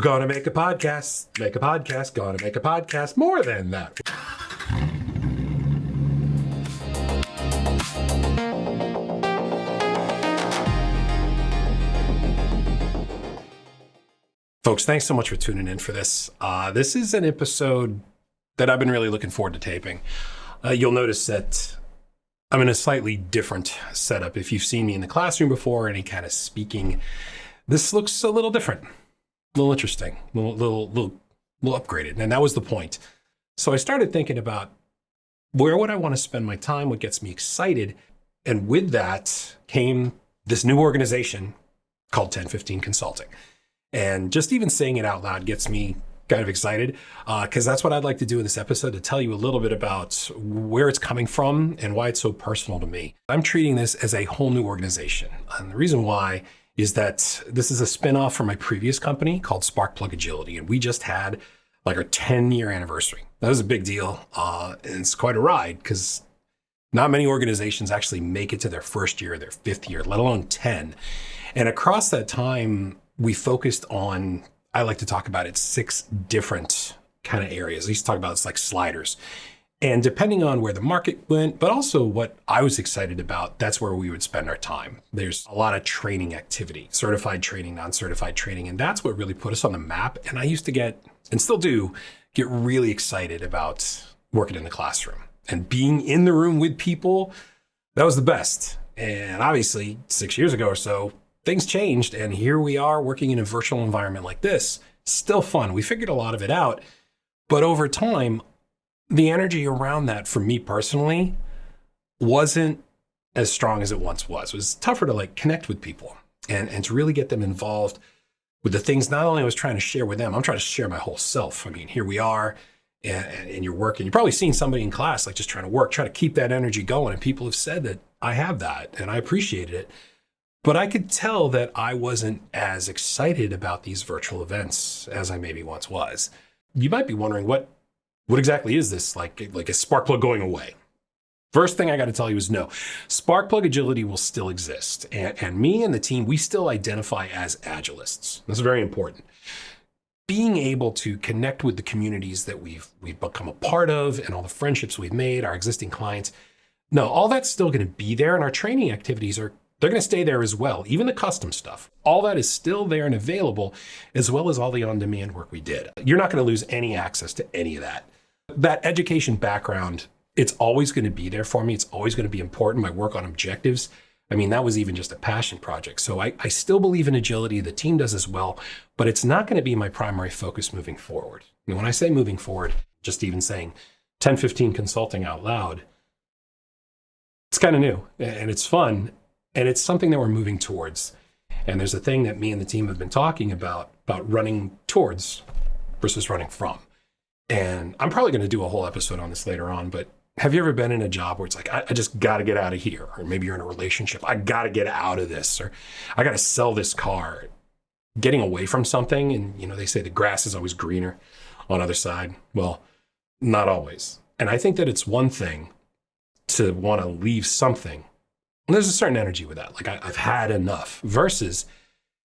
We're going to make a podcast, going to make a podcast, more than that. Folks, thanks so much for tuning in for this. This is an episode that I've been really looking forward to taping. You'll notice that I'm in a slightly different setup. If you've seen me in the classroom before, any kind of speaking, this looks a little different, a little interesting, a little upgraded. And that was the point. So I started thinking about where would I want to spend my time, what gets me excited. And with that came this new organization called 1015 Consulting. And just even saying it out loud gets me kind of excited because that's what I'd like to do in this episode, to tell you a little bit about where it's coming from and why it's so personal to me. I'm treating this as a whole new organization. And the reason why is that this is a spinoff from my previous company called Sparkplug Agility. And we just had like our 10-year anniversary. That was a big deal. And it's quite a ride because not many organizations actually make it to their first year, their fifth year, let alone 10. And across that time, we focused on, I like to talk about it, 6 different kind of areas. I used to talk about it's like sliders. And depending on where the market went, but also what I was excited about, that's where we would spend our time. There's a lot of training activity, certified training, non-certified training. And that's what really put us on the map. And I used to get, and still do, get really excited about working in the classroom and being in the room with people. That was the best. And obviously 6 years ago or so, things changed, and here we are working in a virtual environment like this. Still fun. We figured a lot of it out, but over time, the energy around that for me personally wasn't as strong as it once was. It was tougher to like connect with people and to really get them involved with the things not only I was trying to share with them, I'm trying to share my whole self. I mean, here we are, and you're working. You're probably seeing somebody in class like just trying to work, trying to keep that energy going, and people have said that I have that, and I appreciated it. But I could tell that I wasn't as excited about these virtual events as I maybe once was. You might be wondering, what exactly is this? Like a Sparkplug going away? First thing I got to tell you is no. Sparkplug Agility will still exist. And me and the team, we still identify as Agilists. That's very important. Being able to connect with the communities that we've become a part of and all the friendships we've made, our existing clients, no, all that's still going to be there. And our training activities they're going to stay there as well. Even the custom stuff, all that is still there and available, as well as all the on-demand work we did. You're not going to lose any access to any of that. That education background, it's always going to be there for me. It's always going to be important. My work on objectives, I mean, that was even just a passion project. So I still believe in agility. The team does as well, but it's not going to be my primary focus moving forward. And when I say moving forward, just even saying 1015 Consulting out loud, it's kind of new and it's fun. And it's something that we're moving towards. And there's a thing that me and the team have been talking about running towards versus running from. And I'm probably going to do a whole episode on this later on, but have you ever been in a job where it's like, I just got to get out of here? Or maybe you're in a relationship. I got to get out of this, or I got to sell this car. Getting away from something. And, they say the grass is always greener on the other side. Well, not always. And I think that it's one thing to want to leave something. And there's a certain energy with that. Like I've had enough versus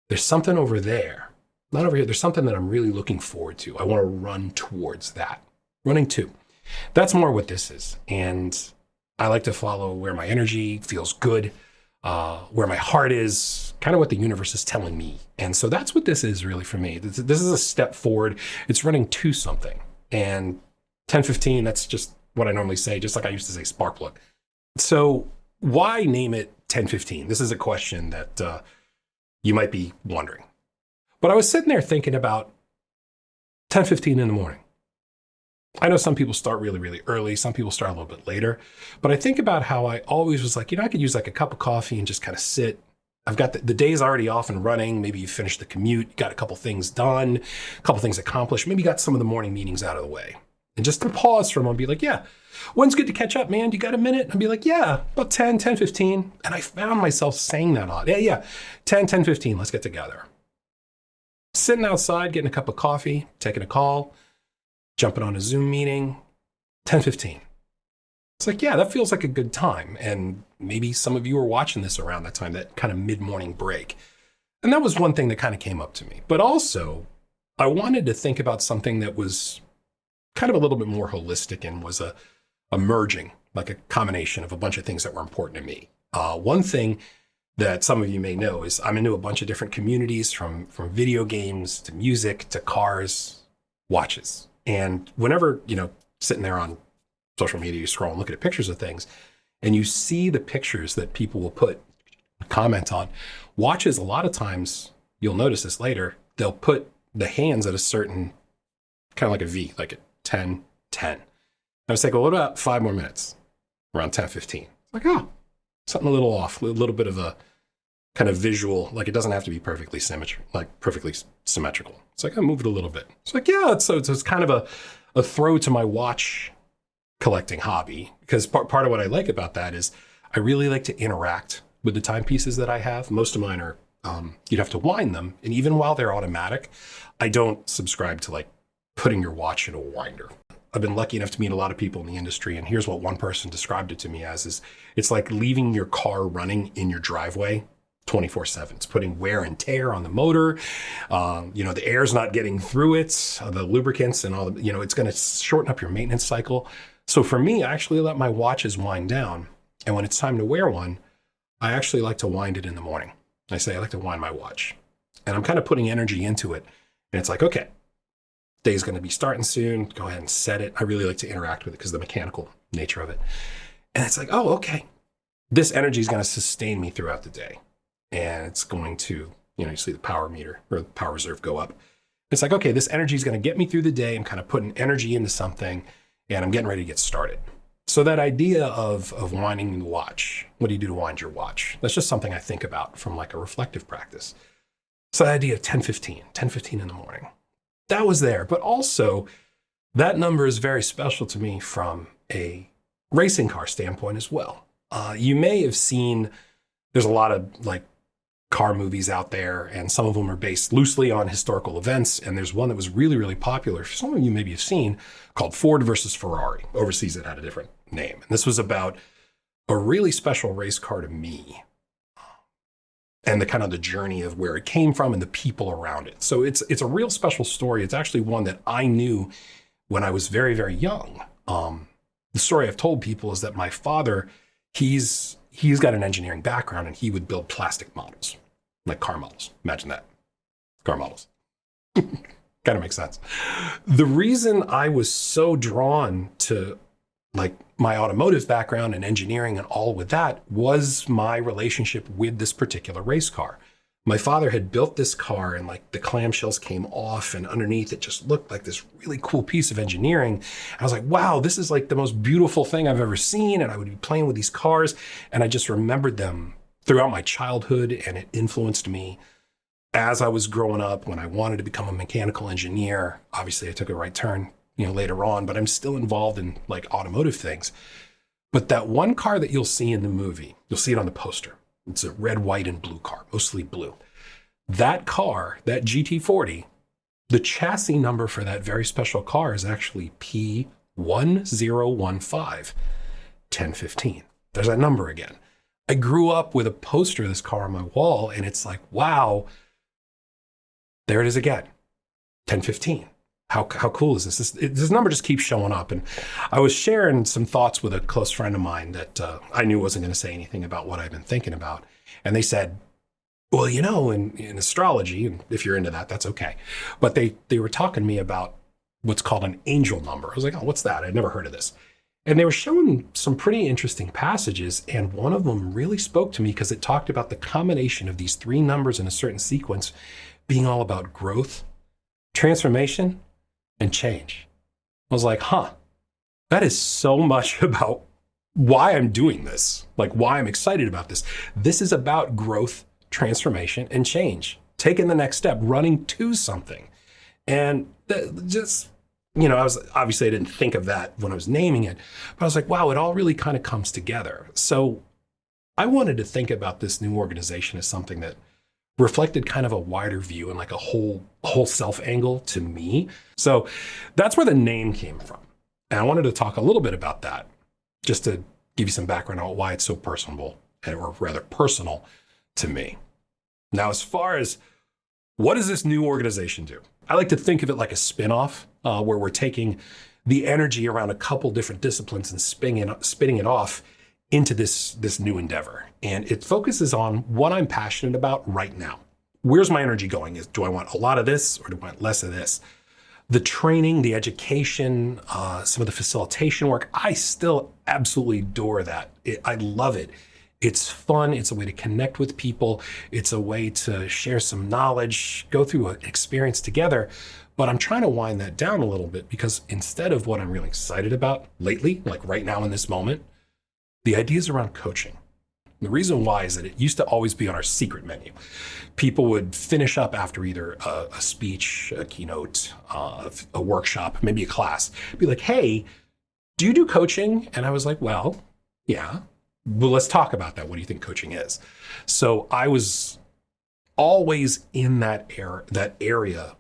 there's something over there, not over here. There's something that I'm really looking forward to. I want to run towards that. Running to. That's more what this is. And I like to follow where my energy feels good, where my heart is, kind of what the universe is telling me. And so that's what this is really for me. This is a step forward. It's running to something. And 1015, that's just what I normally say, just like I used to say Sparkplug. So why name it 1015? This is a question that you might be wondering. But I was sitting there thinking about 10:15 in the morning. I know some people start really, really early. Some people start a little bit later. But I think about how I always was like, I could use like a cup of coffee and just kind of sit. I've got the day's already off and running. Maybe you finished the commute, you got a couple things done, a couple things accomplished. Maybe you got some of the morning meetings out of the way. And just to pause for a moment, be like, yeah, when's good to catch up, man? You got a minute? And be like, yeah, about 10:15. And I found myself saying that a lot. Yeah, 10:15, let's get together. Sitting outside, getting a cup of coffee, taking a call, jumping on a Zoom meeting, 10:15. It's like, yeah, that feels like a good time. And maybe some of you are watching this around that time, that kind of mid-morning break. And that was one thing that kind of came up to me. But also, I wanted to think about something that was kind of a little bit more holistic and was a merging, like a combination of a bunch of things that were important to me. One thing that some of you may know is I'm into a bunch of different communities, from video games to music to cars, watches. And whenever, sitting there on social media, you scroll and look at pictures of things, and you see the pictures that people will put comment on watches. A lot of times, you'll notice this later, they'll put the hands at a certain, kind of like a V, like a 10, 10. I was like, well, what about 5 more minutes? Around 10, 15. Like, oh, something a little off, a little bit of a kind of visual, like it doesn't have to be perfectly symmetrical. It's like, I move it a little bit. It's like, yeah, it's kind of a throw to my watch collecting hobby, because part of what I like about that is I really like to interact with the timepieces that I have. Most of mine are, you'd have to wind them. And even while they're automatic, I don't subscribe to like putting your watch in a winder. I've been lucky enough to meet a lot of people in the industry, and here's what one person described it to me as: is it's like leaving your car running in your driveway 24/7. It's putting wear and tear on the motor. The air's not getting through it, the lubricants and all the, it's going to shorten up your maintenance cycle. So for me, I actually let my watches wind down. And when it's time to wear one, I actually like to wind it in the morning. I say I like to wind my watch, and I'm kind of putting energy into it. And it's like, okay, day's going to be starting soon. Go ahead and set it. I really like to interact with it because of the mechanical nature of it. And it's like, oh, okay, this energy is going to sustain me throughout the day. And it's going to, you see the power meter or the power reserve go up. It's like, okay, this energy is going to get me through the day. I'm kind of putting energy into something, and I'm getting ready to get started. So that idea of winding the watch, what do you do to wind your watch? That's just something I think about from like a reflective practice. So the idea of 10:15 in the morning, that was there. But also, that number is very special to me from a racing car standpoint as well. You may have seen, there's a lot of like car movies out there, and some of them are based loosely on historical events. And there's one that was really, really popular, some of you maybe have seen, called Ford versus Ferrari. Overseas, it had a different name. And this was about a really special race car to me, and the kind of the journey of where it came from and the people around it. So it's a real special story. It's actually one that I knew when I was very, very young. The story I've told people is that my father, he's got an engineering background, and he would build plastic models, like car models. Imagine that. Car models. Kind of makes sense. The reason I was so drawn to like my automotive background and engineering and all with that was my relationship with this particular race car. My father had built this car, and like the clamshells came off, and underneath it just looked like this really cool piece of engineering. And I was like, wow, this is like the most beautiful thing I've ever seen. And I would be playing with these cars, and I just remembered them throughout my childhood, and it influenced me as I was growing up when I wanted to become a mechanical engineer. Obviously, I took a right turn, later on, but I'm still involved in like automotive things. But that one car that you'll see in the movie, you'll see it on the poster. It's a red, white, and blue car, mostly blue. That car, that GT40, the chassis number for that very special car is actually P1015 1015. There's that number again. I grew up with a poster of this car on my wall, and it's like, wow, there it is again, 1015. How cool is this? This number just keeps showing up. And I was sharing some thoughts with a close friend of mine that I knew wasn't going to say anything about what I've been thinking about. And they said, well, in astrology, and if you're into that, that's okay. But they were talking to me about what's called an angel number. I was like, oh, what's that? I'd never heard of this. And they were showing some pretty interesting passages. And one of them really spoke to me because it talked about the combination of these 3 numbers in a certain sequence being all about growth, transformation, and change. I was like, that is so much about why I'm doing this, like why I'm excited about this. This is about growth, transformation, and change. Taking the next step, running to something. And I didn't think of that when I was naming it, but I was like, wow, it all really kind of comes together. So I wanted to think about this new organization as something that reflected kind of a wider view and like a whole self angle to me. So that's where the name came from. And I wanted to talk a little bit about that, just to give you some background on why it's so personal, or rather personal to me. Now, as far as what does this new organization do? I like to think of it like a spin-off, where we're taking the energy around a couple different disciplines and spinning it off into this new endeavor. And it focuses on what I'm passionate about right now. Where's my energy going? Do I want a lot of this or do I want less of this? The training, the education, some of the facilitation work, I still absolutely adore that. I love it. It's fun. It's a way to connect with people. It's a way to share some knowledge, go through an experience together. But I'm trying to wind that down a little bit because instead of what I'm really excited about lately, like right now in this moment, the ideas around coaching. The reason why is that it used to always be on our secret menu. People would finish up after either a speech, a keynote, a workshop, maybe a class, be like, hey, do you do coaching? And I was like, well, yeah. Well, let's talk about that. What do you think coaching is? So I was always in that area,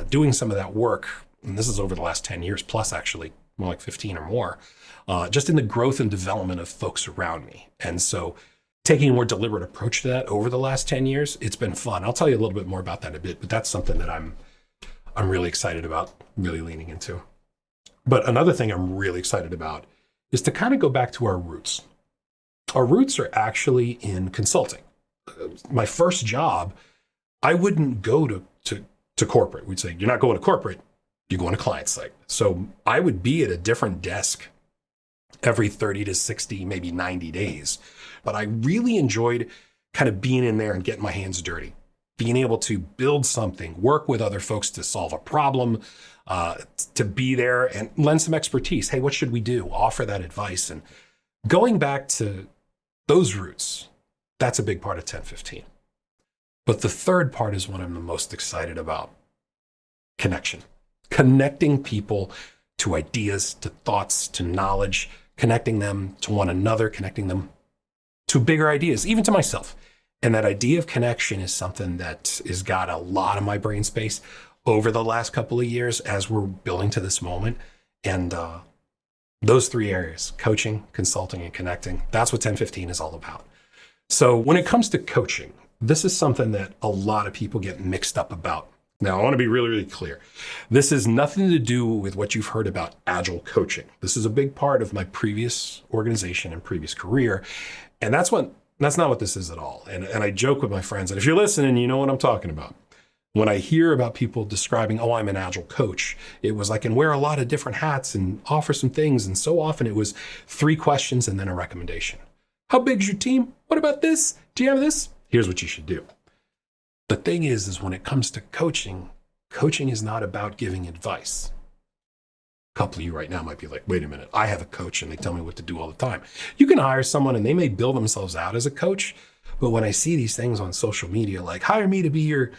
doing some of that work. And this is over the last 10 years plus, actually, more like 15 or more, just in the growth and development of folks around me. And so taking a more deliberate approach to that over the last 10 years, it's been fun. I'll tell you a little bit more about that in a bit, but that's something that I'm really excited about, really leaning into. But another thing I'm really excited about is to kind of go back to our roots. Our roots are actually in consulting. My first job, I wouldn't go to corporate. We'd say, you're not going to corporate, you're going to client site. So I would be at a different desk every 30 to 60, maybe 90 days. But I really enjoyed kind of being in there and getting my hands dirty, being able to build something, work with other folks to solve a problem, to be there and lend some expertise. Hey, what should we do? Offer that advice. And going back to those roots, that's a big part of 1015. But the third part is what I'm the most excited about. Connection. Connecting people to ideas, to thoughts, to knowledge, connecting them to one another, connecting them to bigger ideas, even to myself. And that idea of connection is something that has got a lot of my brain space over the last couple of years as we're building to this moment. And those three areas, coaching, consulting, and connecting, that's what 1015 is all about. So when it comes to coaching, this is something that a lot of people get mixed up about. Now, I want to be really, really clear. This has nothing to do with what you've heard about agile coaching. This is a big part of my previous organization and previous career. And that's not what this is at all. And I joke with my friends, and if you're listening, you know what I'm talking about. When I hear about people describing, oh, I'm an agile coach, it was like, and wear a lot of different hats and offer some things. And so often it was 3 questions and then a recommendation. How big is your team? What about this? Do you have this? Here's what you should do. The thing is when it comes to coaching, coaching is not about giving advice. A couple of you right now might be like, wait a minute, I have a coach and they tell me what to do all the time. You can hire someone and they may build themselves out as a coach. But when I see these things on social media, like hire me to be your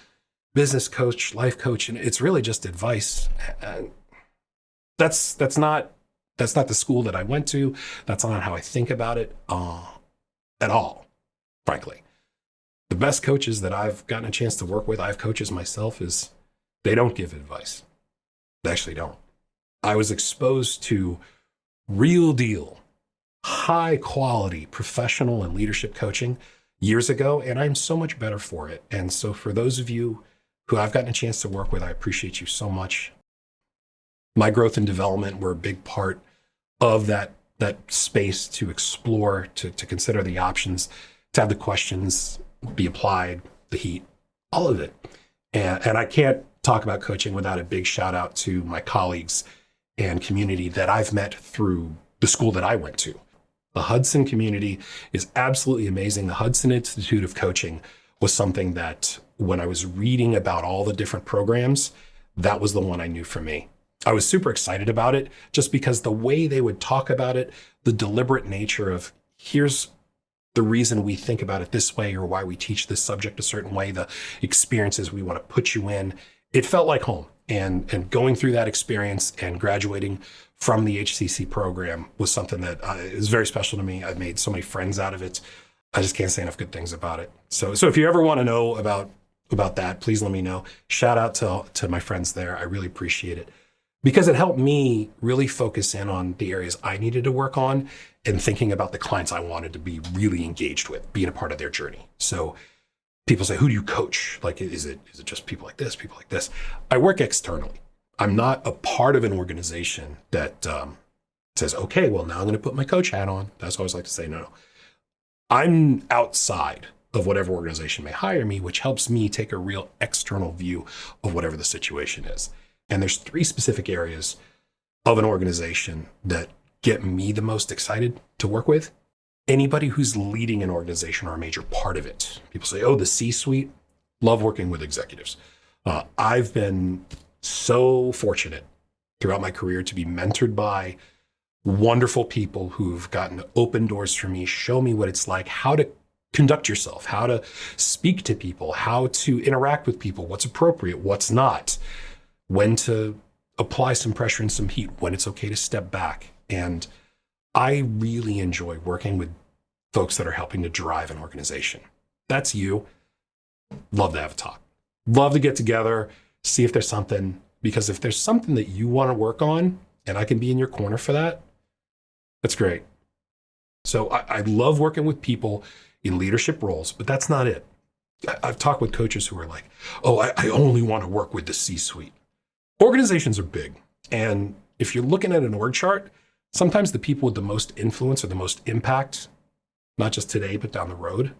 business coach, life coach, and it's really just advice. That's not the school that I went to. That's not how I think about it at all, frankly. The best coaches that I've gotten a chance to work with, I have coaches myself, is they don't give advice. They actually don't. I was exposed to real deal, high quality professional and leadership coaching years ago, and I'm so much better for it. And so for those of you who I've gotten a chance to work with, I appreciate you so much. My growth and development were a big part of that space to explore, to consider the options, to have the questions be applied, the heat, all of it. And I can't talk about coaching without a big shout out to my colleagues and community that I've met through the school that I went to. The Hudson community is absolutely amazing. The Hudson Institute of Coaching was something that when I was reading about all the different programs, that was the one I knew for me. I was super excited about it just because the way they would talk about it, the deliberate nature of here's the reason we think about it this way or why we teach this subject a certain way, the experiences we want to put you in, it felt like home. And going through that experience and graduating from the HCC program was something that is very special to me. I've made so many friends out of it. I just can't say enough good things about it. So if you ever want to know about that, please let me know. Shout out to my friends there. I really appreciate it because it helped me really focus in on the areas I needed to work on and thinking about the clients I wanted to be really engaged with, being a part of their journey. So people say, who do you coach? Like, is it just people like this, people like this? I work externally. I'm not a part of an organization that says, okay, well, now I'm going to put my coach hat on. That's what I always like to say. No. I'm outside of whatever organization may hire me, which helps me take a real external view of whatever the situation is. And there's 3 specific areas of an organization that get me the most excited to work with. Anybody who's leading an organization or a major part of it. People say, oh, the C-suite. Love working with executives. I've been so fortunate throughout my career to be mentored by wonderful people who've gotten to open doors for me, show me what it's like, how to conduct yourself, how to speak to people, how to interact with people, what's appropriate, what's not, when to apply some pressure and some heat, when it's okay to step back. And I really enjoy working with folks that are helping to drive an organization. That's you. Love to have a talk. Love to get together, see if there's something, because if there's something that you want to work on and I can be in your corner for that, that's great. So I love working with people in leadership roles, but that's not it. I've talked with coaches who are like, oh, I only want to work with the C-suite. Organizations are big. And if you're looking at an org chart, sometimes the people with the most influence or the most impact, not just today, but down the road,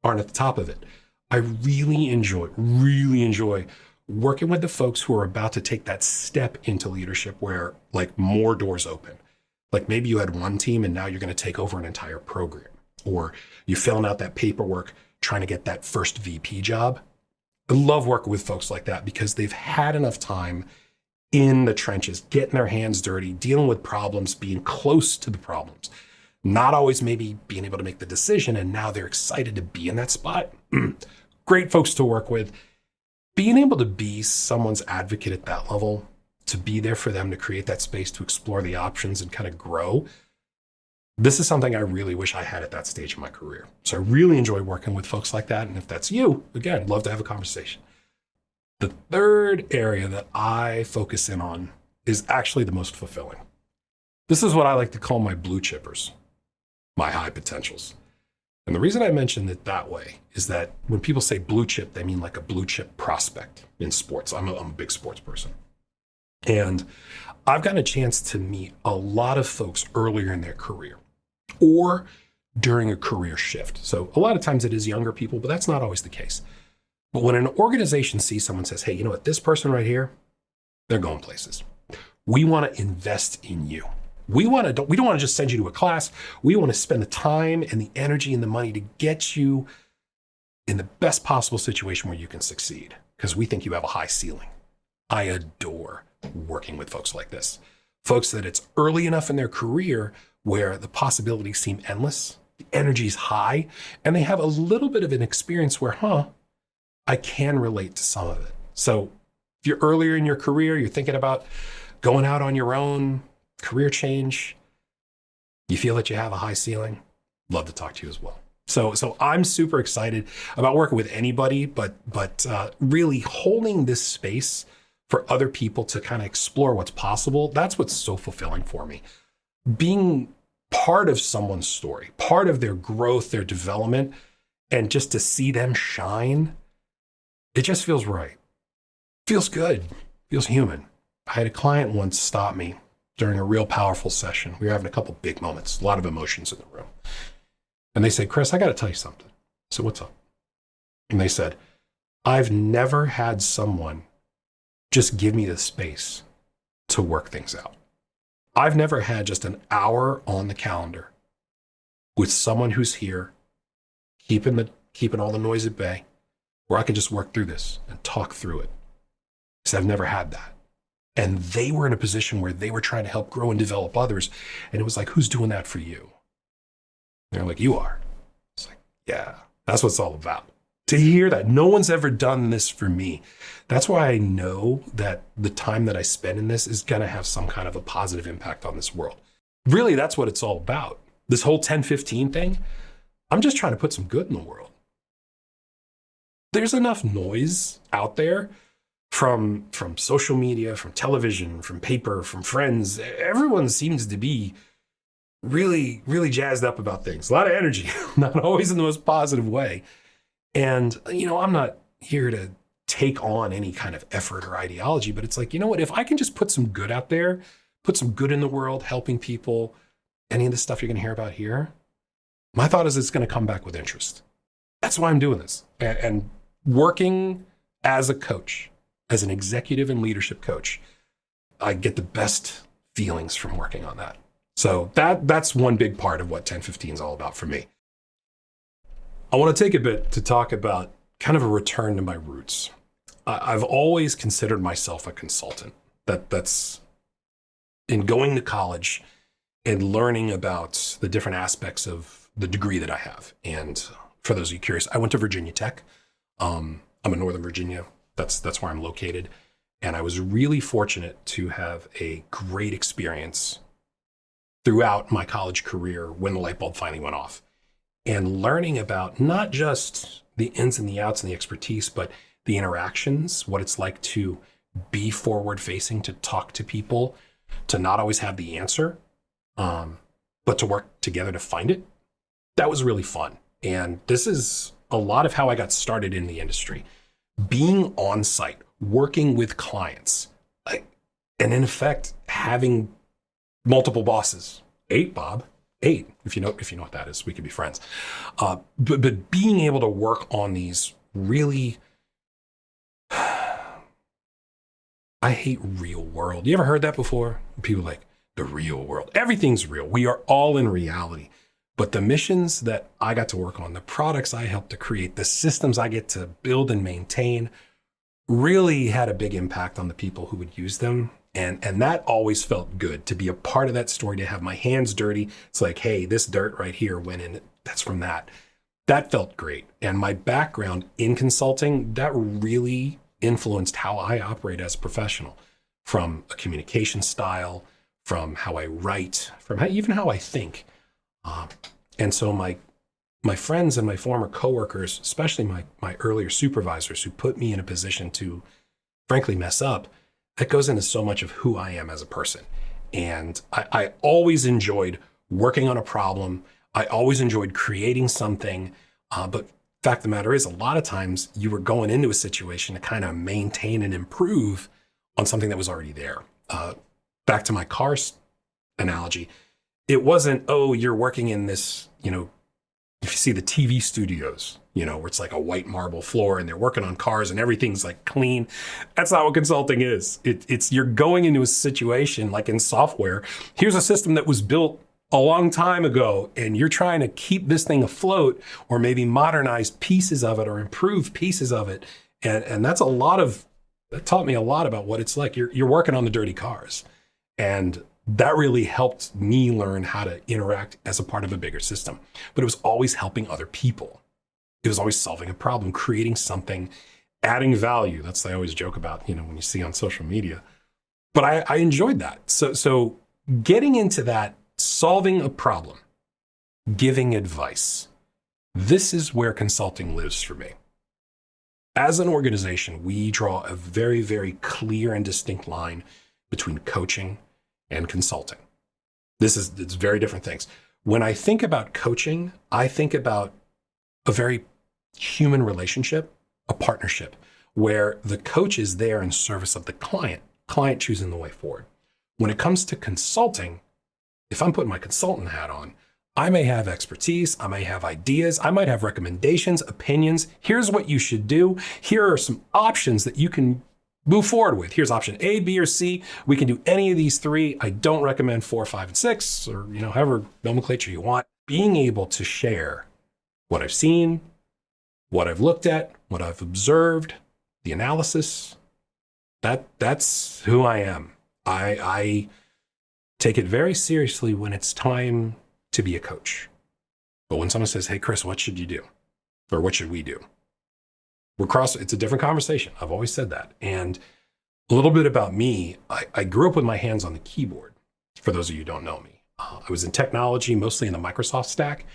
aren't at the top of it. I really enjoy working with the folks who are about to take that step into leadership where like more doors open. Like maybe you had one team and now you're going to take over an entire program, or you're filling out that paperwork trying to get that first VP job. I love working with folks like that because they've had enough time in the trenches, getting their hands dirty, dealing with problems, being close to the problems, not always maybe being able to make the decision. And now they're excited to be in that spot. Great folks to work with. Being able to be someone's advocate at that level, to be there for them, to create that space to explore the options and kind of grow. This is something I really wish I had at that stage of my career. So I really enjoy working with folks like that. And if that's you, again, love to have a conversation. The third area that I focus in on is actually the most fulfilling. This is what I like to call my blue chippers, my high potentials. And the reason I mention it that way is that when people say blue chip, they mean like a blue chip prospect in sports. I'm a big sports person. And I've gotten a chance to meet a lot of folks earlier in their career or during a career shift. So a lot of times it is younger people, but that's not always the case. But when an organization sees someone says, hey, you know what, this person right here, they're going places. We want to invest in you. We don't want to just send you to a class. We want to spend the time and the energy and the money to get you in the best possible situation where you can succeed because we think you have a high ceiling. I adore working with folks like this. Folks that it's early enough in their career where the possibilities seem endless, the energy's high, and they have a little bit of an experience where, I can relate to some of it. So if you're earlier in your career, you're thinking about going out on your own, career change, you feel that you have a high ceiling, love to talk to you as well. So I'm super excited about working with anybody, but really holding this space for other people to kind of explore what's possible. That's what's so fulfilling for me. Being part of someone's story, part of their growth, their development, and just to see them shine, it just feels right. Feels good, feels human. I had a client once stop me during a real powerful session. We were having a couple big moments, a lot of emotions in the room. And they said, Chris, I got to tell you something. I said, what's up? And they said, I've never had someone just give me the space to work things out. I've never had just an hour on the calendar with someone who's here, keeping all the noise at bay, where I can just work through this and talk through it. Because I've never had that. And they were in a position where they were trying to help grow and develop others. And it was like, who's doing that for you? And they're like, you are. It's like, yeah, that's what it's all about. To hear that no one's ever done this for me. That's why I know that the time that I spend in this is going to have some kind of a positive impact on this world. Really, that's what it's all about. This whole 10-15 thing, I'm just trying to put some good in the world. There's enough noise out there from social media, from television, from paper, from friends. Everyone seems to be really, really jazzed up about things. A lot of energy, not always in the most positive way. And, I'm not here to take on any kind of effort or ideology, but it's like, you know what, if I can just put some good out there, put some good in the world, helping people, any of the stuff you're going to hear about here, my thought is it's going to come back with interest. That's why I'm doing this. And working as a coach, as an executive and leadership coach, I get the best feelings from working on that. So that's one big part of what 1015 is all about for me. I want to take a bit to talk about kind of a return to my roots. I've always considered myself a consultant. That's in going to college and learning about the different aspects of the degree that I have. And for those of you curious, I went to Virginia Tech. I'm in Northern Virginia. That's where I'm located. And I was really fortunate to have a great experience throughout my college career when the light bulb finally went off. And learning about not just the ins and the outs and the expertise, but the interactions, what it's like to be forward facing, to talk to people, to not always have the answer, but to work together to find it. That was really fun. And this is a lot of how I got started in the industry. Being on site, working with clients, and in effect, having multiple bosses. 8, Bob. 8. If you know what that is, we could be friends. But being able to work on these really, I hate real world. You ever heard that before? People like the real world. Everything's real. We are all in reality. But the missions that I got to work on, the products I helped to create, the systems I get to build and maintain really had a big impact on the people who would use them. And that always felt good to be a part of that story, to have my hands dirty. It's like, hey, this dirt right here went in, that's from that. That felt great. And my background in consulting, that really influenced how I operate as a professional, from a communication style, from how I write, from even how I think. And so my friends and my former coworkers, especially my earlier supervisors who put me in a position to frankly mess up, that goes into so much of who I am as a person. And I always enjoyed working on a problem. I always enjoyed creating something. But fact of the matter is, a lot of times you were going into a situation to kind of maintain and improve on something that was already there. Back to my cars analogy, it wasn't, oh, you're working in this, if you see the TV studios, where it's like a white marble floor and they're working on cars and everything's like clean. That's not what consulting is. It's you're going into a situation like in software. Here's a system that was built a long time ago and you're trying to keep this thing afloat, or maybe modernize pieces of it or improve pieces of it. And that taught me a lot about what it's like. You're working on the dirty cars. And that really helped me learn how to interact as a part of a bigger system. But it was always helping other people. It was always solving a problem, creating something, adding value. That's what I always joke about, when you see on social media. But I enjoyed that. So getting into that, solving a problem, giving advice, this is where consulting lives for me. As an organization, we draw a very, very clear and distinct line between coaching and consulting. It's very different things. When I think about coaching, I think about a very human relationship, a partnership, where the coach is there in service of the client choosing the way forward. When it comes to consulting, if I'm putting my consultant hat on, I may have expertise, I may have ideas, I might have recommendations, opinions. Here's what you should do. Here are some options that you can move forward with. Here's option A, B, or C. We can do any of these 3. I don't recommend 4, 5, and 6, or however nomenclature you want. Being able to share what I've seen, what I've looked at, what I've observed, the analysis, that's who I am. I take it very seriously when it's time to be a coach. But when someone says, hey, Chris, what should you do? Or what should we do? It's a different conversation. I've always said that. And a little bit about me, I grew up with my hands on the keyboard, for those of you who don't know me. I was in technology, mostly in the Microsoft stack,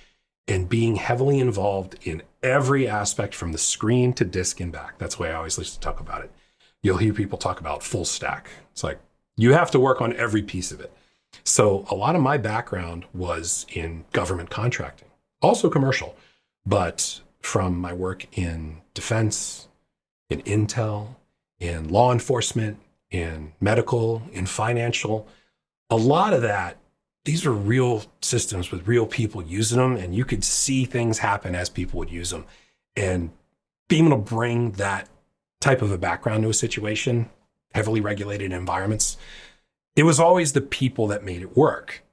and being heavily involved in every aspect from the screen to disk and back. That's the way I always used to talk about it. You'll hear people talk about full stack. It's like, you have to work on every piece of it. So a lot of my background was in government contracting, also commercial, but from my work in defense, in intel, in law enforcement, in medical, in financial. A lot of that, these are real systems with real people using them, and you could see things happen as people would use them. And being able to bring that type of a background to a situation, heavily regulated environments, it was always the people that made it work.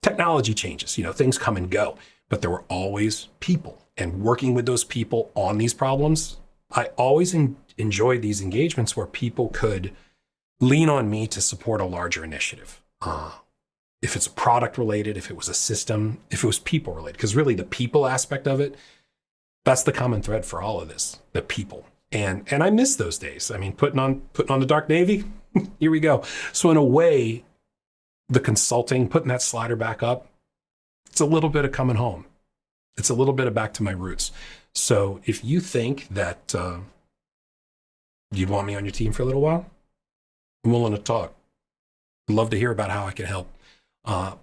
Technology changes, things come and go, but there were always people. And working with those people on these problems, I always enjoyed these engagements where people could lean on me to support a larger initiative. If it's product related, if it was a system, if it was people related, because really the people aspect of it, that's the common thread for all of this, the people. And I miss those days. I mean, putting on the Dark Navy, here we go. So in a way, the consulting, putting that slider back up, it's a little bit of coming home. It's a little bit of back to my roots. So if you think that you'd want me on your team for a little while, I'm willing to talk. I'd love to hear about how I can help.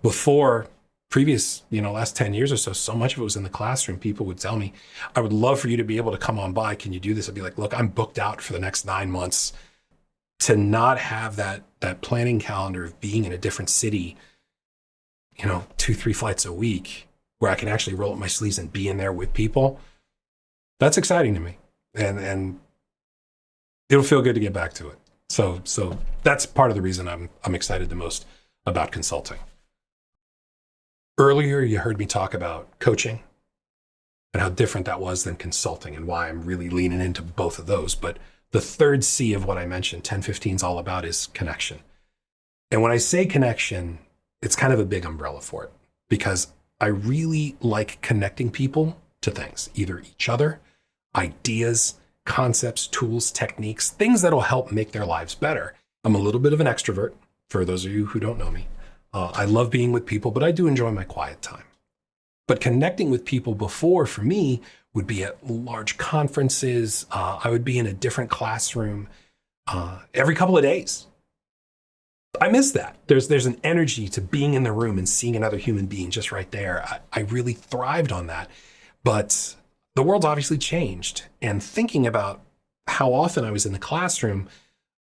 Before previous, last 10 years or so much of it was in the classroom. People would tell me, I would love for you to be able to come on by. Can you do this? I'd be like, look, I'm booked out for the next 9 months. To not have that planning calendar of being in a different city, 2-3 flights a week, where I can actually roll up my sleeves and be in there with people, that's exciting to me. And it'll feel good to get back to it. So that's part of the reason I'm excited the most about consulting. Earlier, you heard me talk about coaching and how different that was than consulting and why I'm really leaning into both of those. But the third C of what I mentioned, 1015 is all about, is connection. And when I say connection, it's kind of a big umbrella for it, because I really like connecting people to things, either each other, ideas, concepts, tools, techniques, things that'll help make their lives better. I'm a little bit of an extrovert, for those of you who don't know me. I love being with people, but I do enjoy my quiet time. But connecting with people before, for me, would be at large conferences. I would be in a different classroom every couple of days. I miss that. There's an energy to being in the room and seeing another human being just right there. I really thrived on that. But the world's obviously changed. And thinking about how often I was in the classroom,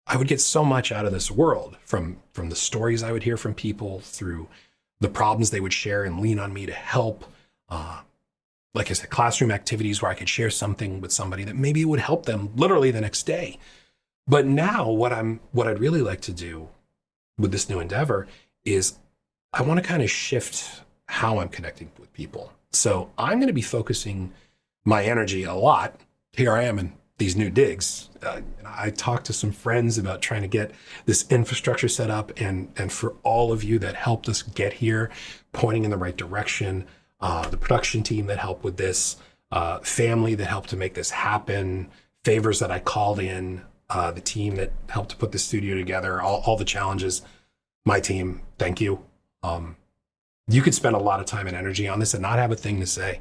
I would get so much out of this world from the stories I would hear from people, through the problems they would share and lean on me to help. Like I said, classroom activities where I could share something with somebody that maybe would help them literally the next day. But now what I'd really like to do with this new endeavor is I want to kind of shift how I'm connecting with people. So I'm going to be focusing my energy a lot. Here I am in these new digs. I talked to some friends about trying to get this infrastructure set up, and for all of you that helped us get here, pointing in the right direction, the production team that helped with this, family that helped to make this happen, favors that I called in, the team that helped to put the studio together, all the challenges, my team, thank you. You could spend a lot of time and energy on this and not have a thing to say.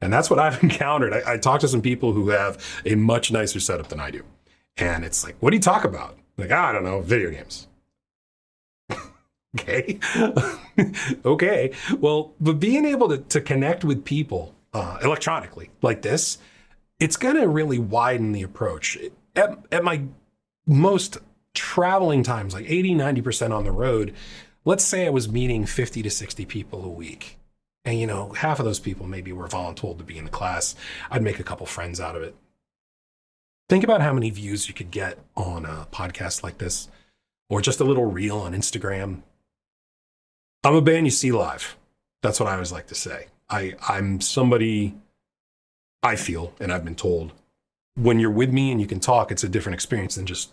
And that's what I've encountered. I talked to some people who have a much nicer setup than I do. And it's like, what do you talk about? Like, I don't know, video games. Okay. Okay. Well, but being able to connect with people electronically like this, it's going to really widen the approach. At my most traveling times, like 80-90% on the road, let's say I was meeting 50 to 60 people a week. And, half of those people maybe were voluntold to be in the class. I'd make a couple friends out of it. Think about how many views you could get on a podcast like this, or just a little reel on Instagram. I'm a band you see live. That's what I always like to say. I'm somebody, I feel, and I've been told, when you're with me and you can talk, it's a different experience than just,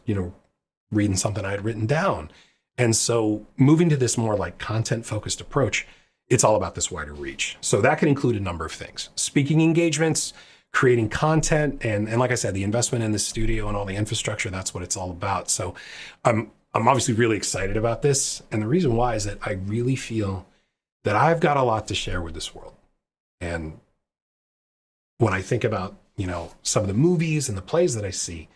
reading something I had written down. And so moving to this more like content-focused approach, it's all about this wider reach. So that can include a number of things: speaking engagements, creating content, and like I said, the investment in the studio and all the infrastructure, that's what it's all about. So I'm obviously really excited about this. And the reason why is that I really feel that I've got a lot to share with this world. And when I think about, some of the movies and the plays that I see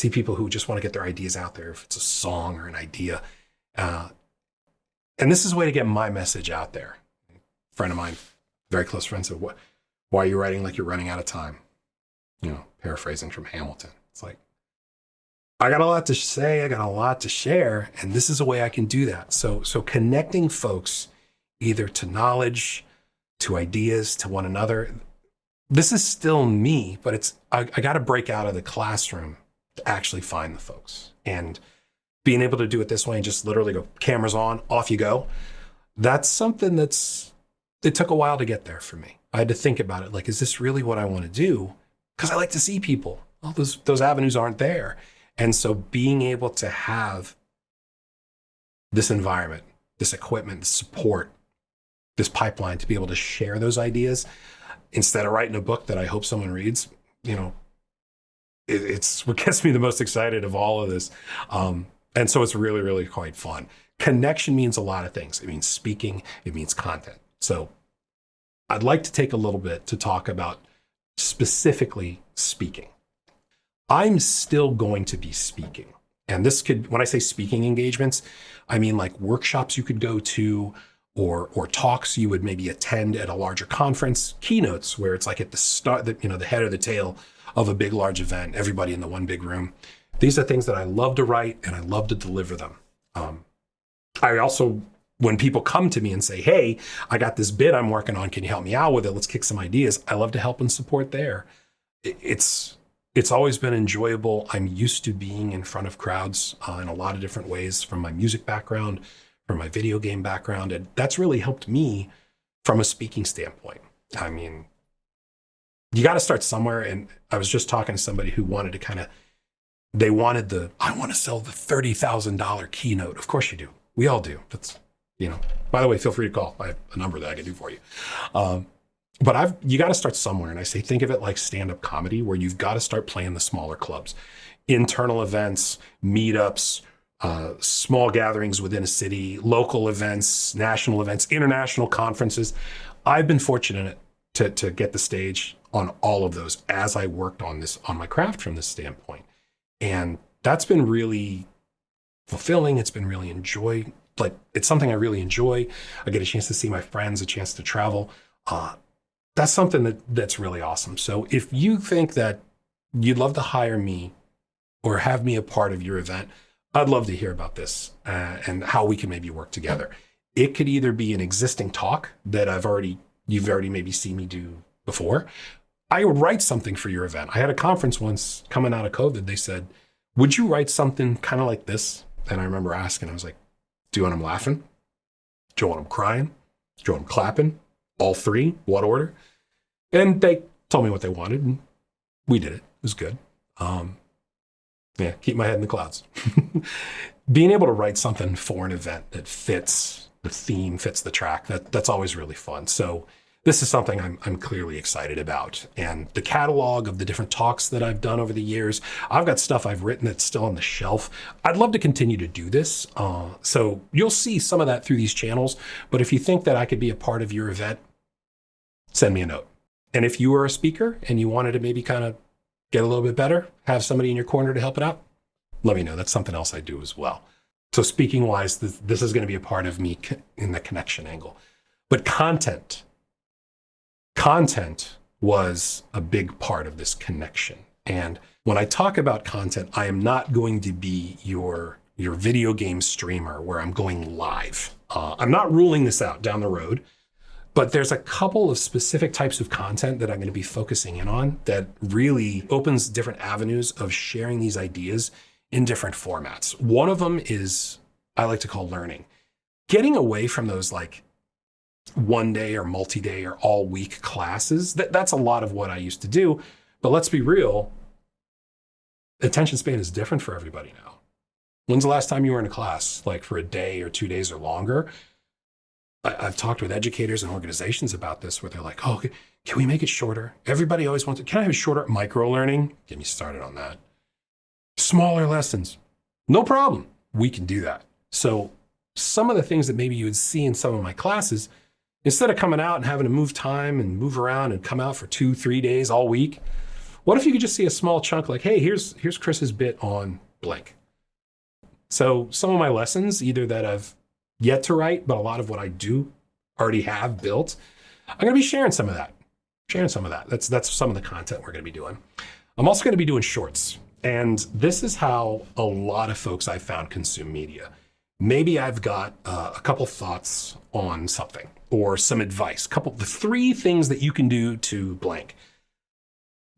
people who just want to get their ideas out there, if it's a song or an idea. And this is a way to get my message out there. A friend of mine, very close friend, said, why Why are you writing like you're running out of time? You know, paraphrasing from Hamilton. It's like, I got a lot to say, I got a lot to share, and this is a way I can do that. So connecting folks either to knowledge, to ideas, to one another. This is still me, but I got to break out of the classroom to actually find the folks. And being able to do it this way and just literally go, cameras on, off you go. That's something it took a while to get there for me. I had to think about it. Like, is this really what I want to do? Because I like to see people. Well, those avenues aren't there. And so being able to have this environment, this equipment, this support, this pipeline to be able to share those ideas instead of writing a book that I hope someone reads, you know, it's what gets me the most excited of all of this. And so it's really, really quite fun. Connection means a lot of things. It means speaking, it means content. So I'd like to take a little bit to talk about specifically speaking. I'm still going to be speaking. And this could, when I say speaking engagements, I mean like workshops you could go to or talks you would maybe attend at a larger conference, keynotes where it's like at the start, the head or the tail of a big, large event, everybody in the one big room. These are things that I love to write and I love to deliver them. I also, when people come to me and say, hey, I got this bit I'm working on, can you help me out with it? Let's kick some ideas. I love to help and support there. It's always been enjoyable. I'm used to being in front of crowds in a lot of different ways from my music background, from my video game background. And that's really helped me from a speaking standpoint. I mean, you got to start somewhere. And I was just talking to somebody who wanted to I want to sell the $30,000 keynote. Of course you do. We all do. That's, by the way, feel free to call. I have a number that I can do for you. But you got to start somewhere. And I say, think of it like stand-up comedy, where you've got to start playing the smaller clubs, internal events, meetups, small gatherings within a city, local events, national events, international conferences. I've been fortunate to get the stage on all of those as I worked on my craft from this standpoint. And that's been really fulfilling. It's been really it's something I really enjoy. I get a chance to see my friends, a chance to travel. That's something that's really awesome. So if you think that you'd love to hire me or have me a part of your event, I'd love to hear about this and how we can maybe work together. It could either be an existing talk that you've already maybe seen me do before. I would write something for your event. I had a conference once coming out of COVID. They said, would you write something kind of like this? And I remember asking, I was like, do you want them laughing? Do you want them crying? Do you want them clapping? All three? What order? And they told me what they wanted, and we did it. It was good. Keep my head in the clouds. Being able to write something for an event that fits the theme, fits the track, that's always really fun. So this is something I'm clearly excited about. And the catalog of the different talks that I've done over the years, I've got stuff I've written that's still on the shelf. I'd love to continue to do this. So you'll see some of that through these channels. But if you think that I could be a part of your event, send me a note. And if you were a speaker and you wanted to maybe kind of get a little bit better, have somebody in your corner to help it out, let me know. That's something else I do as well. So speaking wise, this is going to be a part of me in the connection angle. But content was a big part of this connection. And when I talk about content, I am not going to be your video game streamer where I'm going live. I'm not ruling this out down the road, but there's a couple of specific types of content that I'm going to be focusing in on that really opens different avenues of sharing these ideas in different formats. One of them is, I like to call learning. Getting away from those like one day or multi-day or all week classes. That's a lot of what I used to do. But let's be real, attention span is different for everybody now. When's the last time you were in a class, like for a day or 2 days or longer? I've talked with educators and organizations about this where they're like, oh, can we make it shorter? Everybody always wants can I have shorter micro-learning? Get me started on that. Smaller lessons. No problem. We can do that. So some of the things that maybe you would see in some of my classes, instead of coming out and having to move time and move around and come out for 2-3 days all week, what if you could just see a small chunk like, hey, here's Chris's bit on blank. So some of my lessons, either that I've yet to write, but a lot of what I do already have built, I'm going to be sharing some of that. sharing some of that. That's some of the content we're going to be doing. I'm also going to be doing shorts. And this is how a lot of folks I found consume media. Maybe I've got a couple thoughts on something or some advice, the 3 things that you can do to blank.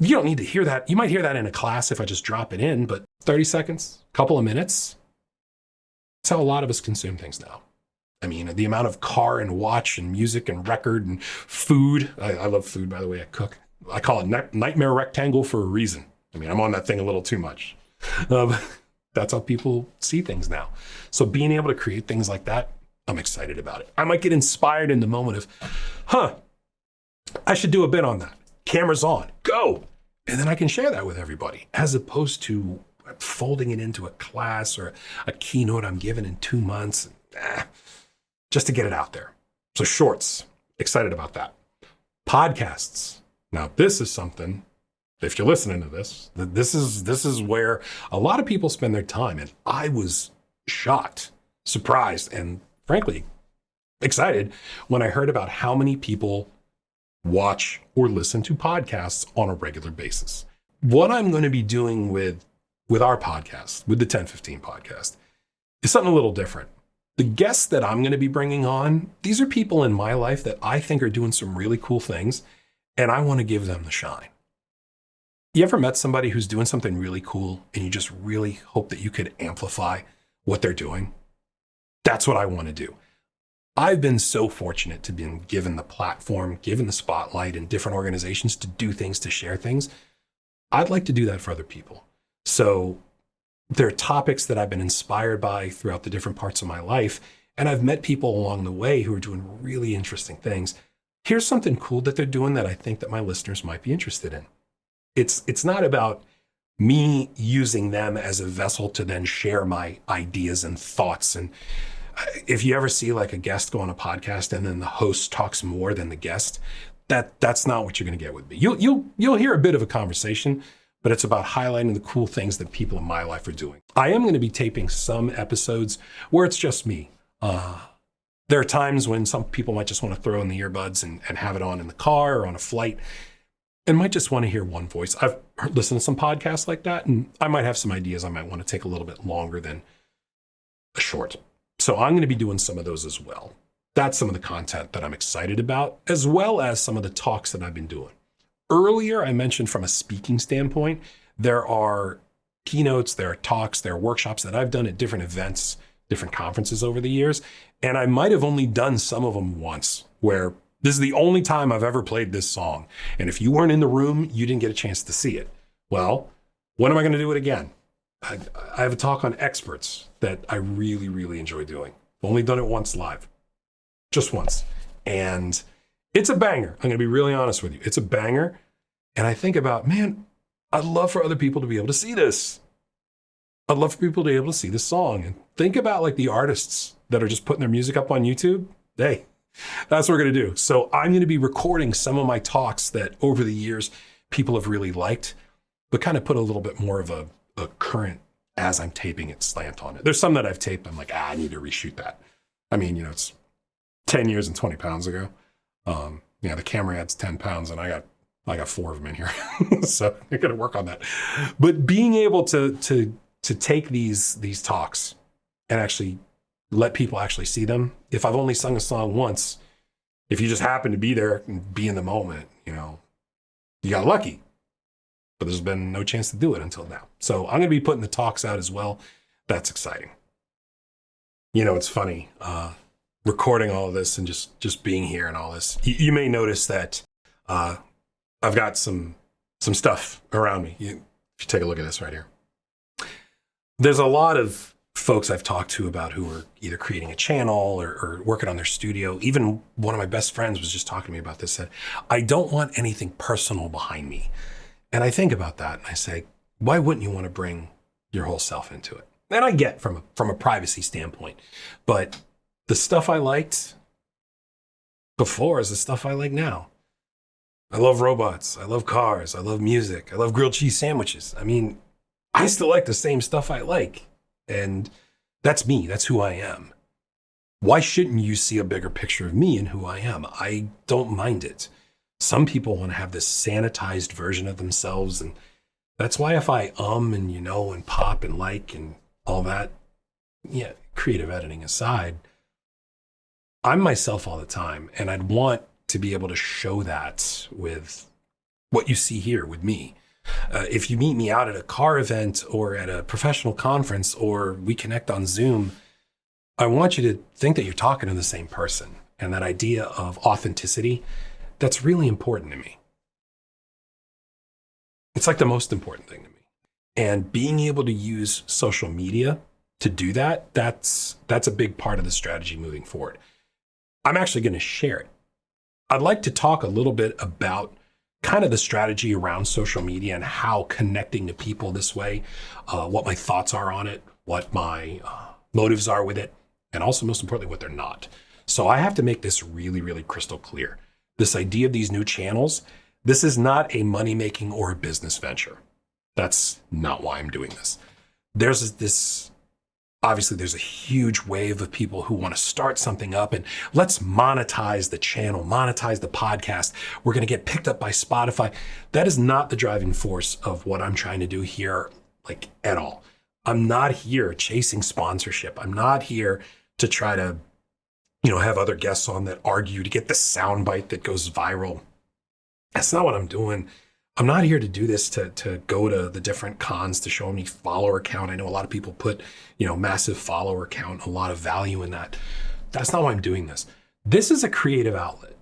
You don't need to hear that. You might hear that in a class if I just drop it in, but 30 seconds, couple of minutes. That's how a lot of us consume things now. I mean, the amount of car and watch and music and record and food. I love food, by the way. I cook. I call it nightmare rectangle for a reason. I mean, I'm on that thing a little too much. That's how people see things now. So being able to create things like that, I'm excited about it. I might get inspired in the moment of, I should do a bit on that. Camera's on, go. And then I can share that with everybody, as opposed to folding it into a class or a keynote I'm giving in 2 months, just to get it out there. So shorts, excited about that. Podcasts. Now, this is something, if you're listening to this, this is where a lot of people spend their time. And I was shocked, surprised, and frankly, excited when I heard about how many people watch or listen to podcasts on a regular basis. What I'm going to be doing with our podcast, with the 1015 podcast, is something a little different. The guests that I'm going to be bringing on, these are people in my life that I think are doing some really cool things, and I want to give them the shine. You ever met somebody who's doing something really cool and you just really hope that you could amplify what they're doing? That's what I want to do. I've been so fortunate to be given the platform, given the spotlight in different organizations to do things, to share things. I'd like to do that for other people. So there are topics that I've been inspired by throughout the different parts of my life, and I've met people along the way who are doing really interesting things. Here's something cool that they're doing that I think that my listeners might be interested in. It's not about me using them as a vessel to then share my ideas and thoughts. And if you ever see like a guest go on a podcast and then the host talks more than the guest, that's not what you're going to get with me. You'll hear a bit of a conversation, but it's about highlighting the cool things that people in my life are doing. I am going to be taping some episodes where it's just me. There are times when some people might just want to throw in the earbuds and have it on in the car or on a flight and might just want to hear one voice. I've listened to some podcasts like that, and I might have some ideas I might want to take a little bit longer than a short. So I'm going to be doing some of those as well. That's some of the content that I'm excited about, as well as some of the talks that I've been doing. Earlier, I mentioned from a speaking standpoint, there are keynotes, there are talks, there are workshops that I've done at different events, different conferences over the years. And I might have only done some of them once, where this is the only time I've ever played this song. And if you weren't in the room, you didn't get a chance to see it. Well, when am I going to do it again? I have a talk on experts that I really, really enjoy doing. I've only done it once live, just once. And it's a banger. I'm going to be really honest with you. It's a banger. And I think about, man, I'd love for other people to be able to see this. I'd love for people to be able to see this song. And think about like the artists that are just putting their music up on YouTube. Hey, that's what we're going to do. So I'm going to be recording some of my talks that over the years people have really liked, but kind of put a little bit more of a current, as I'm taping it, slant on it. There's some that I've taped. I'm like, I need to reshoot that. I mean, it's 10 years and 20 pounds ago. The camera adds 10 pounds and I got 4 of them in here. So I got to work on that. But being able to take these talks and actually let people actually see them. If I've only sung a song once, if you just happen to be there and be in the moment, you got lucky. But there's been no chance to do it until now. So I'm going to be putting the talks out as well. That's exciting. It's funny, recording all of this and just being here and all this. You may notice that I've got some stuff around me. If you take a look at this right here. There's a lot of folks I've talked to about who are either creating a channel or working on their studio. Even one of my best friends was just talking to me about this, said, I don't want anything personal behind me. And I think about that and I say, why wouldn't you want to bring your whole self into it? And I get from a privacy standpoint, but the stuff I liked before is the stuff I like now. I love robots. I love cars. I love music. I love grilled cheese sandwiches. I mean, I still like the same stuff I like. And that's me. That's who I am. Why shouldn't you see a bigger picture of me and who I am? I don't mind it. Some people want to have this sanitized version of themselves. And that's why if I and pop and like and all that, yeah, creative editing aside, I'm myself all the time. And I'd want to be able to show that with what you see here with me. If you meet me out at a car event or at a professional conference or we connect on Zoom, I want you to think that you're talking to the same person. And that idea of authenticity, that's really important to me. It's like the most important thing to me. And being able to use social media to do that, that's a big part of the strategy moving forward. I'm actually going to share it. I'd like to talk a little bit about kind of the strategy around social media and how connecting to people this way, what my thoughts are on it, what my motives are with it, and also most importantly, what they're not. So I have to make this really, really crystal clear. This idea of these new channels, this is not a money-making or a business venture. That's not why I'm doing this. Obviously there's a huge wave of people who want to start something up and let's monetize the channel, monetize the podcast. We're going to get picked up by Spotify. That is not the driving force of what I'm trying to do here, like at all. I'm not here chasing sponsorship. I'm not here to try to, have other guests on that argue to get the soundbite that goes viral. That's not what I'm doing. I'm not here to do this to go to the different cons to show me follower count. I know a lot of people put, massive follower count, a lot of value in that. That's not why I'm doing this. This is a creative outlet.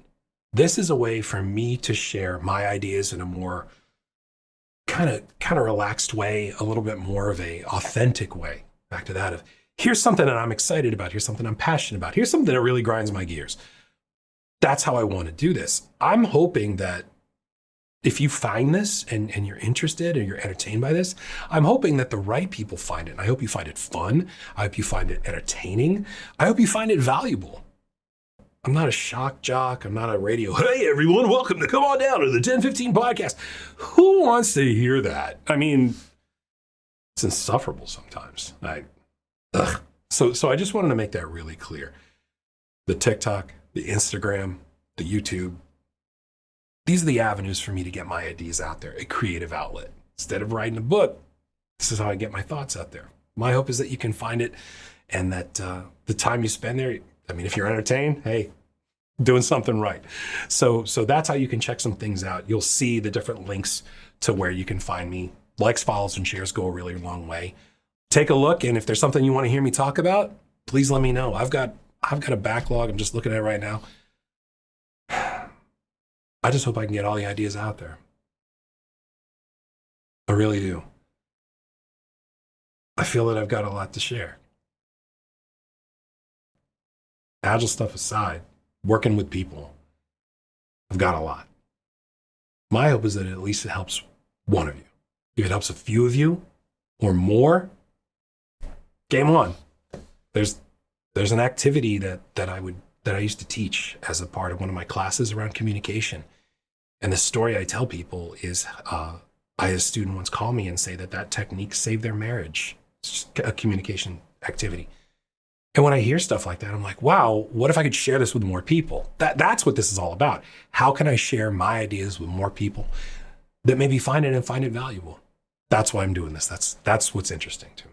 This is a way for me to share my ideas in a more kind of relaxed way, a little bit more of a authentic way. Back to that of here's something that I'm excited about. Here's something I'm passionate about. Here's something that really grinds my gears. That's how I want to do this. I'm hoping that if you find this and you're interested and you're entertained by this, I'm hoping that the right people find it. And I hope you find it fun. I hope you find it entertaining. I hope you find it valuable. I'm not a shock jock. I'm not a radio. Hey, everyone, welcome to come on down to the 1015 podcast. Who wants to hear that? I mean, it's insufferable sometimes. So I just wanted to make that really clear. The TikTok, the Instagram, the YouTube, these are the avenues for me to get my ideas out there, a creative outlet. Instead of writing a book, this is how I get my thoughts out there. My hope is that you can find it and that the time you spend there, if you're entertained, hey, doing something right. So that's how you can check some things out. You'll see the different links to where you can find me. Likes, follows, and shares go a really long way. Take a look, and if there's something you want to hear me talk about, please let me know. I've got a backlog. I'm just looking at it right now. I just hope I can get all the ideas out there. I really do. I feel that I've got a lot to share. Agile stuff aside, working with people, I've got a lot. My hope is that at least it helps one of you. If it helps a few of you or more, game on. There's an activity that I used to teach as a part of one of my classes around communication. And the story I tell people is I had a student once call me and say that technique saved their marriage. It's just a communication activity. And when I hear stuff like that, I'm like, wow, what if I could share this with more people? That's what this is all about. How can I share my ideas with more people that maybe find it valuable? That's why I'm doing this. That's what's interesting to me.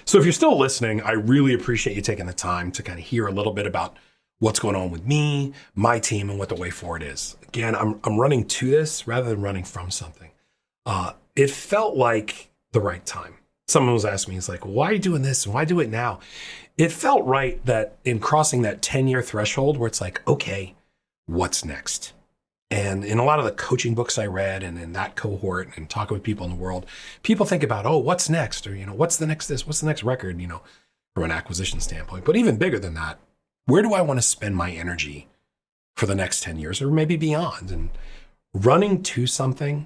So if you're still listening, I really appreciate you taking the time to kind of hear a little bit about what's going on with me, my team, and what the way forward is. Again, I'm running to this rather than running from something. It felt like the right time. Someone was asking me, it's like, why are you doing this? And why do it now? It felt right that in crossing that 10-year threshold where it's like, okay, what's next? And in a lot of the coaching books I read and in that cohort and talking with people in the world, people think about, oh, what's next? Or, what's the next this? What's the next record, from an acquisition standpoint? But even bigger than that, where do I want to spend my energy for the next 10 years or maybe beyond? And running to something,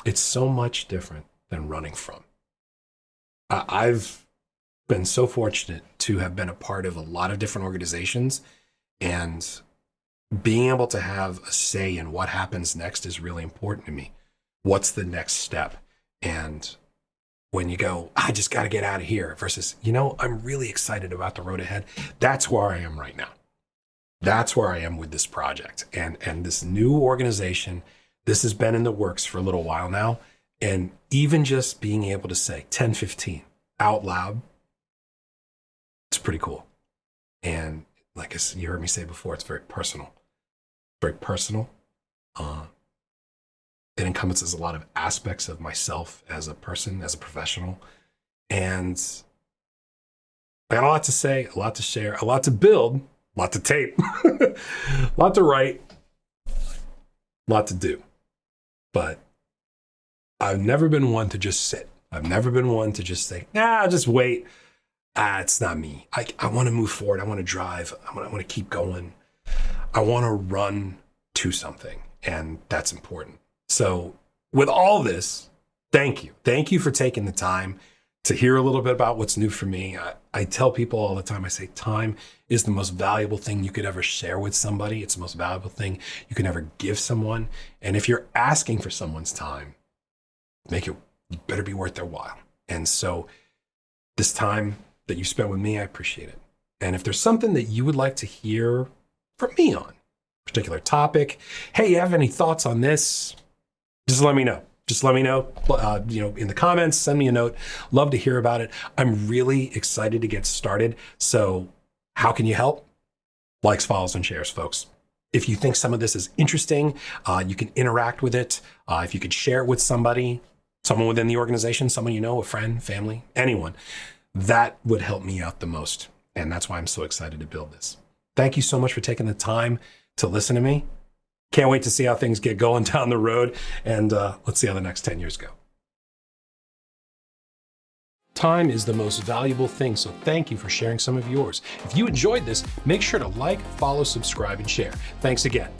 it's so much different than running from. I've been so fortunate to have been a part of a lot of different organizations, and being able to have a say in what happens next is really important to me. What's the next step? And when you go, I just got to get out of here versus, I'm really excited about the road ahead. That's where I am right now. That's where I am with this project and this new organization. This has been in the works for a little while now. And even just being able to say 10-15 out loud, it's pretty cool. And like you heard me say before, it's very personal. Very personal. It encompasses a lot of aspects of myself as a person, as a professional. And I got a lot to say, a lot to share, a lot to build, a lot to tape, a lot to write, a lot to do. But I've never been one to just sit. I've never been one to just say, I'll just wait. It's not me. I want to move forward. I want to drive. I want to keep going. I want to run to something. And that's important. So with all this, thank you. Thank you for taking the time to hear a little bit about what's new for me. I tell people all the time, I say time is the most valuable thing you could ever share with somebody. It's the most valuable thing you can ever give someone. And if you're asking for someone's time, you better be worth their while. And so this time that you spent with me, I appreciate it. And if there's something that you would like to hear from me on a particular topic, hey, you have any thoughts on this? Just let me know. Just let me know, in the comments, send me a note. Love to hear about it. I'm really excited to get started. So how can you help? Likes, follows, and shares, folks. If you think some of this is interesting, you can interact with it. If you could share it with somebody, someone within the organization, someone you know, a friend, family, anyone, that would help me out the most. And that's why I'm so excited to build this. Thank you so much for taking the time to listen to me. Can't wait to see how things get going down the road. And let's see how the next 10 years go. Time is the most valuable thing, so thank you for sharing some of yours. If you enjoyed this, make sure to like, follow, subscribe, and share. Thanks again.